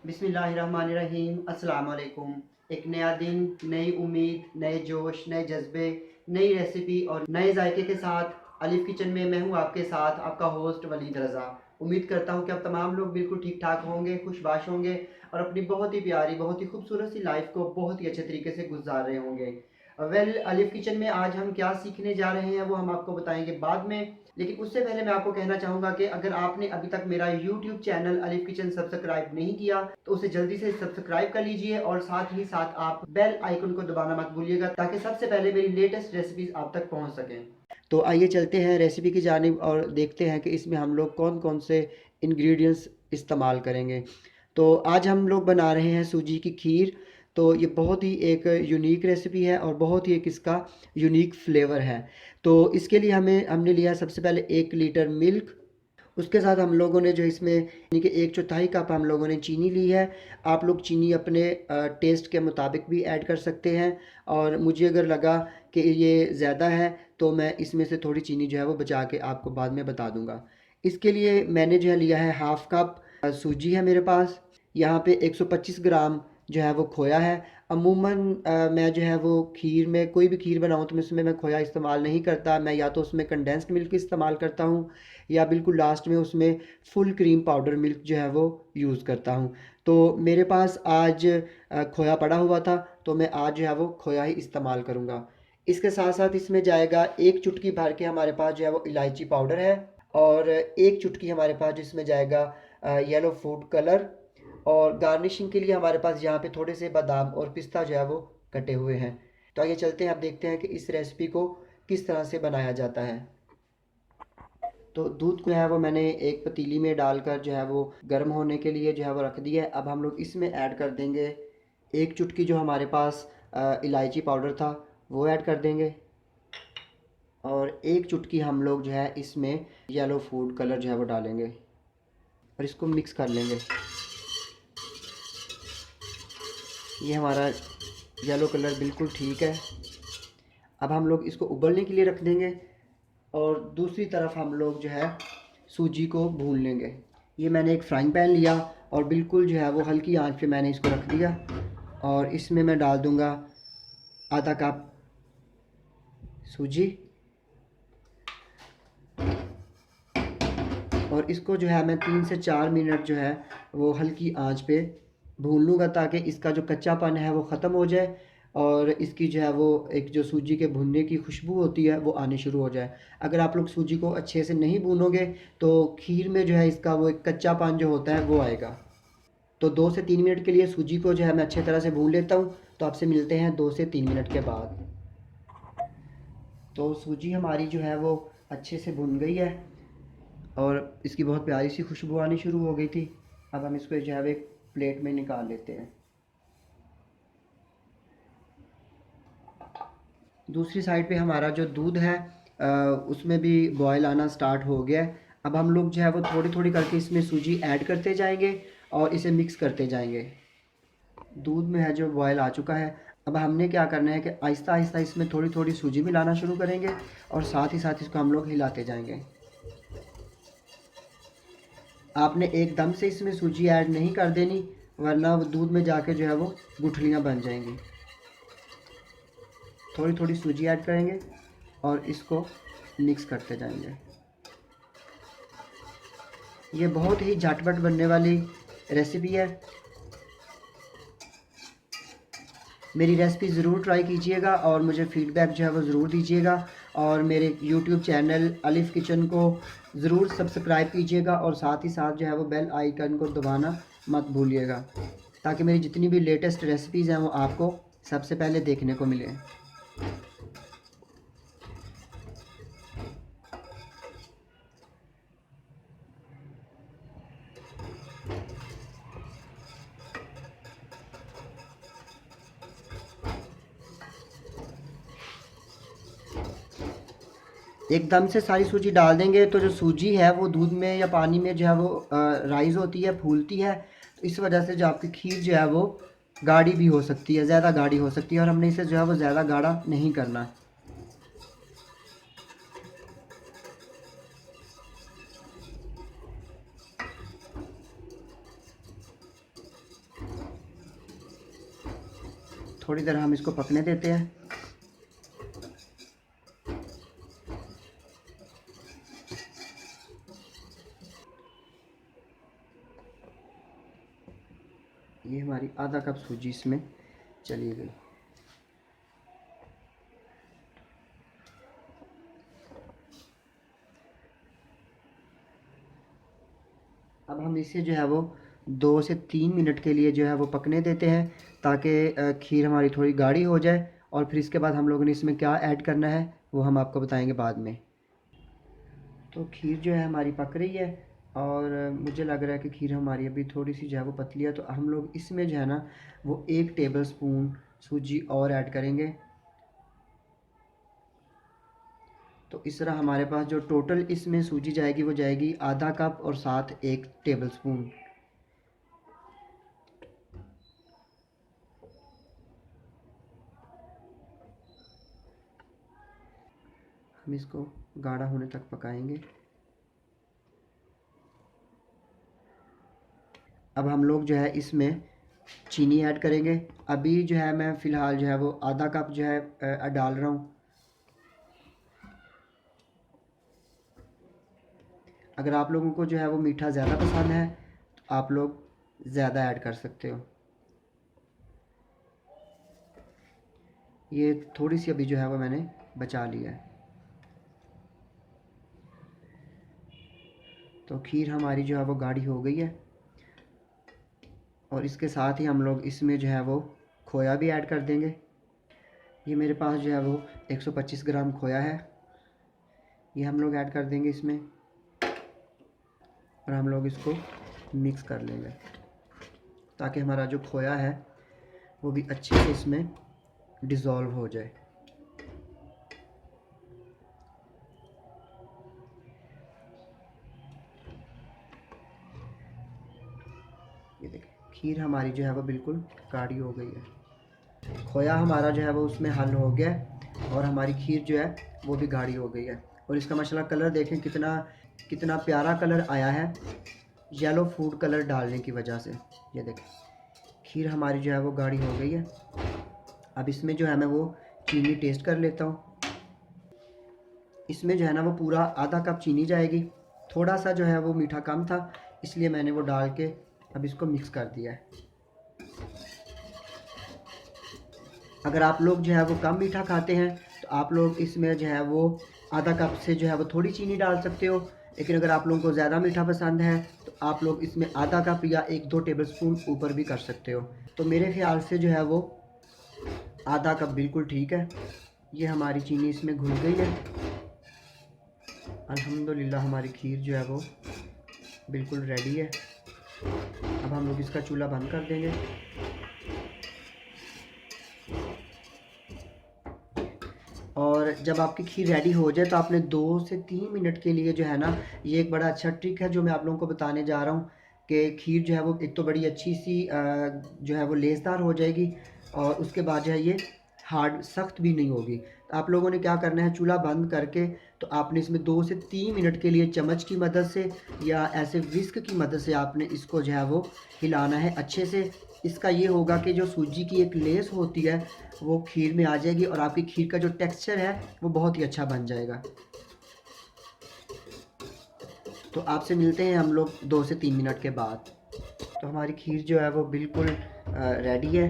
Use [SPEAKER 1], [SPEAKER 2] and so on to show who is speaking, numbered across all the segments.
[SPEAKER 1] बिस्मिल्लाहिर्रहमानिर्रहीम। अस्सलाम वालेकुम। एक नया दिन, नई उम्मीद, नए जोश, नए जज्बे, नई रेसिपी और नए जायके के साथ अलिफ किचन में मैं हूँ आपके साथ, आपका होस्ट वलीद रज़ा। उम्मीद करता हूँ कि आप तमाम लोग बिल्कुल ठीक ठाक होंगे, खुशबाश होंगे और अपनी बहुत ही प्यारी, बहुत ही खूबसूरत सी लाइफ को बहुत ही अच्छे तरीके से गुजार रहे होंगे। अलिफ किचन में आज हम क्या सीखने जा रहे हैं वो हम आपको बताएंगे बाद में। लेकिन उससे पहले मैं आपको कहना चाहूँगा कि अगर आपने अभी तक मेरा यूट्यूब चैनल अलिफ किचन सब्सक्राइब नहीं किया तो उसे जल्दी से सब्सक्राइब कर लीजिए और साथ ही साथ आप बेल आइकन को दबाना मत भूलिएगा ताकि सबसे पहले मेरी लेटेस्ट रेसिपीज आप तक पहुँच सकें। तो आइए चलते हैं रेसिपी की जानिब और देखते हैं कि इसमें हम लोग कौन कौन से इंग्रेडिएंट्स इस्तेमाल करेंगे। तो आज हम लोग बना रहे हैं सूजी की खीर। तो ये बहुत ही एक यूनिक रेसिपी है और बहुत ही एक इसका यूनिक फ्लेवर है। तो इसके लिए हमने लिया सबसे पहले 1 लीटर मिल्क। उसके साथ हम लोगों ने जो इसमें यानी कि 1/4 कप हम लोगों ने चीनी ली है। आप लोग चीनी अपने टेस्ट के मुताबिक भी ऐड कर सकते हैं और मुझे अगर लगा कि ये ज़्यादा है तो मैं इसमें से थोड़ी चीनी जो है वो बचा के आपको बाद में बता दूंगा। इसके लिए मैंने जो है लिया है हाफ़ कप सूजी है मेरे पास। यहाँ पे 125 ग्राम जो है वो खोया है। अमूमन मैं जो है वो खीर में कोई भी खीर बनाऊँ तो उसमें मैं खोया इस्तेमाल नहीं करता। मैं या तो उसमें कंडेंस्ड मिल्क इस्तेमाल करता हूँ या बिल्कुल लास्ट में उसमें फुल क्रीम पाउडर मिल्क जो है वो यूज़ करता हूँ। तो मेरे पास आज खोया पड़ा हुआ था तो मैं आज जो है वो खोया ही इस्तेमाल करूँगा। इसके साथ साथ इसमें जाएगा 1 चुटकी भर के हमारे पास जो है वो इलायची पाउडर है और 1 चुटकी हमारे पास जिसमें जाएगा येलो फूड कलर। और गार्निशिंग के लिए हमारे पास यहाँ पे थोड़े से बादाम और पिस्ता जो है वो कटे हुए हैं। तो आइए चलते हैं, आप देखते हैं कि इस रेसिपी को किस तरह से बनाया जाता है। तो दूध को है वो मैंने एक पतीली में डालकर जो है वो गर्म होने के लिए जो है वो रख दिया है। अब हम लोग इसमें ऐड कर देंगे 1 चुटकी जो हमारे पास इलायची पाउडर था वो ऐड कर देंगे और 1 चुटकी हम लोग जो है इसमें येलो फूड कलर जो है वो डालेंगे और इसको मिक्स कर लेंगे। ये हमारा येलो कलर बिल्कुल ठीक है। अब हम लोग इसको उबलने के लिए रख देंगे और दूसरी तरफ हम लोग जो है सूजी को भून लेंगे। ये मैंने एक फ्राइंग पैन लिया और बिल्कुल जो है वो हल्की आंच पे मैंने इसको रख दिया और इसमें मैं डाल दूंगा आधा कप सूजी और इसको जो है मैं 3 से 4 मिनट जो है वो हल्की आंच पे भून लूँगा ताकि इसका जो कच्चापन है वो ख़त्म हो जाए और इसकी जो है वो एक जो सूजी के भुनने की खुशबू होती है वो आनी शुरू हो जाए। अगर आप लोग सूजी को अच्छे से नहीं भूनोगे तो खीर में जो है इसका वो एक कच्चापन जो होता है वो आएगा। तो 2 से 3 मिनट के लिए सूजी को जो है मैं अच्छे तरह से भून लेता हूँ। तो आपसे मिलते हैं 2 से 3 मिनट के बाद। तो सूजी हमारी जो है वो अच्छे से भुन गई है और इसकी बहुत प्यारी सी खुशबू आनी शुरू हो गई थी। अब हम इसको जो है एक प्लेट में निकाल लेते हैं। दूसरी साइड पे हमारा जो दूध है उसमें भी बॉयल आना स्टार्ट हो गया है। अब हम लोग जो है वो थोड़ी थोड़ी करके इसमें सूजी ऐड करते जाएंगे और इसे मिक्स करते जाएंगे। दूध में है जो बॉयल आ चुका है। अब हमने क्या करना है कि आहिस्ता आहिस्ता इसमें थोड़ी थोड़ी सूजी मिलाना शुरू करेंगे और साथ ही साथ इसको हम लोग हिलाते जाएंगे। आपने एकदम से इसमें सूजी ऐड नहीं कर देनी वरना वो दूध में जाके जो है वो गुठलियाँ बन जाएंगी। थोड़ी थोड़ी सूजी ऐड करेंगे और इसको मिक्स करते जाएंगे। ये बहुत ही झटपट बनने वाली रेसिपी है। मेरी रेसिपी ज़रूर ट्राई कीजिएगा और मुझे फ़ीडबैक जो है वो ज़रूर दीजिएगा और मेरे यूट्यूब चैनल अलिफ किचन को ज़रूर सब्सक्राइब कीजिएगा और साथ ही साथ जो है वो बेल आइकन को दबाना मत भूलिएगा ताकि मेरी जितनी भी लेटेस्ट रेसिपीज़ हैं वो आपको सबसे पहले देखने को मिले। एकदम से सारी सूजी डाल देंगे तो जो सूजी है वो दूध में या पानी में जो है वो राइज़ होती है, फूलती है। तो इस वजह से जो आपकी खीर जो है वो गाढ़ी भी हो सकती है, ज़्यादा गाढ़ी हो सकती है और हमने इसे जो है वो ज़्यादा गाढ़ा नहीं करना। थोड़ी देर हम इसको पकने देते हैं। ये हमारी आधा कप सूजी इसमें चली गई। अब हम इसे जो है वो 2 से 3 मिनट के लिए जो है वो पकने देते हैं, ताकि खीर हमारी थोड़ी गाढ़ी हो जाए। और फिर इसके बाद हम लोगों ने इसमें क्या ऐड करना है वो हम आपको बताएंगे बाद में। तो खीर जो है हमारी पक रही है, और मुझे लग रहा है कि खीर हमारी अभी थोड़ी सी जो है वो पतली है। तो हम लोग इसमें जो है ना वो 1 टेबल स्पून सूजी और ऐड करेंगे। तो इस तरह हमारे पास जो टोटल इसमें सूजी जाएगी वो जाएगी आधा कप और साथ 1 टेबल स्पून। हम इसको गाढ़ा होने तक पकाएंगे। अब हम लोग जो है इसमें चीनी ऐड करेंगे। अभी जो है मैं फ़िलहाल जो है वो आधा कप जो है डाल रहा हूँ। अगर आप लोगों को जो है वो मीठा ज़्यादा पसंद है तो आप लोग ज़्यादा ऐड कर सकते हो। ये थोड़ी सी अभी जो है वो मैंने बचा लिया है। तो खीर हमारी जो है वो गाढ़ी हो गई है, और इसके साथ ही हम लोग इसमें जो है वो खोया भी ऐड कर देंगे। ये मेरे पास जो है वो 125 ग्राम खोया है, ये हम लोग ऐड कर देंगे इसमें, और हम लोग इसको मिक्स कर लेंगे ताकि हमारा जो खोया है वो भी अच्छे से इसमें डिज़ोल्व हो जाए। ये देखिए खीर हमारी जो है वो बिल्कुल गाढ़ी हो गई है। खोया हमारा जो है वो उसमें हल हो गया है, और हमारी खीर जो है वो भी गाढ़ी हो गई है। और इसका माशाल्लाह कलर देखें कितना कितना प्यारा कलर आया है, येलो फूड कलर डालने की वजह से। ये देखें खीर हमारी जो है वो गाढ़ी हो गई है। अब इसमें जो है मैं वो चीनी टेस्ट कर लेता हूँ। इसमें जो है ना वो पूरा आधा कप चीनी जाएगी। थोड़ा सा जो है वो मीठा कम था, इसलिए मैंने वो डाल के अब इसको मिक्स कर दिया है। अगर आप लोग जो है वो कम मीठा खाते हैं तो आप लोग इसमें जो है वो आधा कप से जो है वो थोड़ी चीनी डाल सकते हो। लेकिन अगर आप लोगों को ज़्यादा मीठा पसंद है तो आप लोग इसमें आधा कप या 1-2 टेबल स्पून ऊपर भी कर सकते हो। तो मेरे ख्याल से जो है वो आधा कप बिल्कुल ठीक है। ये हमारी चीनी इसमें घुल गई है। अल्हम्दुलिल्लाह हमारी खीर जो है वो बिल्कुल रेडी है। अब हम लोग इसका चूल्हा बंद कर देंगे। और जब आपकी खीर रेडी हो जाए तो आपने 2 से 3 मिनट के लिए जो है ना, ये एक बड़ा अच्छा ट्रिक है जो मैं आप लोगों को बताने जा रहा हूँ कि खीर जो है वो एक तो बड़ी अच्छी सी जो है वो लेसदार हो जाएगी, और उसके बाद जो है ये हार्ड सख्त भी नहीं होगी। तो आप लोगों ने क्या करना है, चूल्हा बंद करके तो आपने इसमें 2 से 3 मिनट के लिए चम्मच की मदद से या ऐसे विस्क की मदद से आपने इसको जो है वो हिलाना है अच्छे से। इसका ये होगा कि जो सूजी की एक लेस होती है वो खीर में आ जाएगी, और आपकी खीर का जो टेक्सचर है वो बहुत ही अच्छा बन जाएगा। तो आपसे मिलते हैं हम लोग 2 से 3 मिनट के बाद। तो हमारी खीर जो है वो बिल्कुल रेडी है।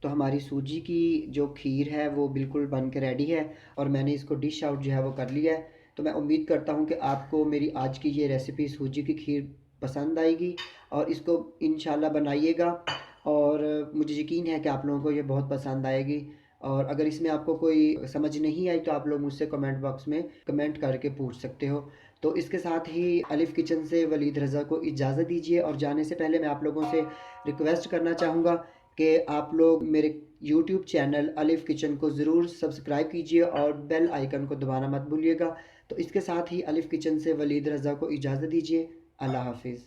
[SPEAKER 1] तो हमारी सूजी की जो खीर है वो बिल्कुल बन के रेडी है, और मैंने इसको डिश आउट जो है वो कर लिया है। तो मैं उम्मीद करता हूँ कि आपको मेरी आज की ये रेसिपी सूजी की खीर पसंद आएगी, और इसको इंशाल्लाह बनाइएगा, और मुझे यकीन है कि आप लोगों को ये बहुत पसंद आएगी। और अगर इसमें आपको कोई समझ नहीं आई तो आप लोग मुझसे कमेंट बॉक्स में कमेंट करके पूछ सकते हो। तो इसके साथ ही अलिफ़ किचन से वलीद रज़ा को इजाज़त दीजिए, और जाने से पहले मैं आप लोगों से रिक्वेस्ट करना चाहूँगा कि आप लोग मेरे यूट्यूब चैनल अलिफ़ किचन को ज़रूर सब्सक्राइब कीजिए और बेल आइकन को दबाना मत भूलिएगा। तो इसके साथ ही अलिफ़ किचन से वलीद रज़ा को इजाज़त दीजिए। अल्लाह हाफ़िज़।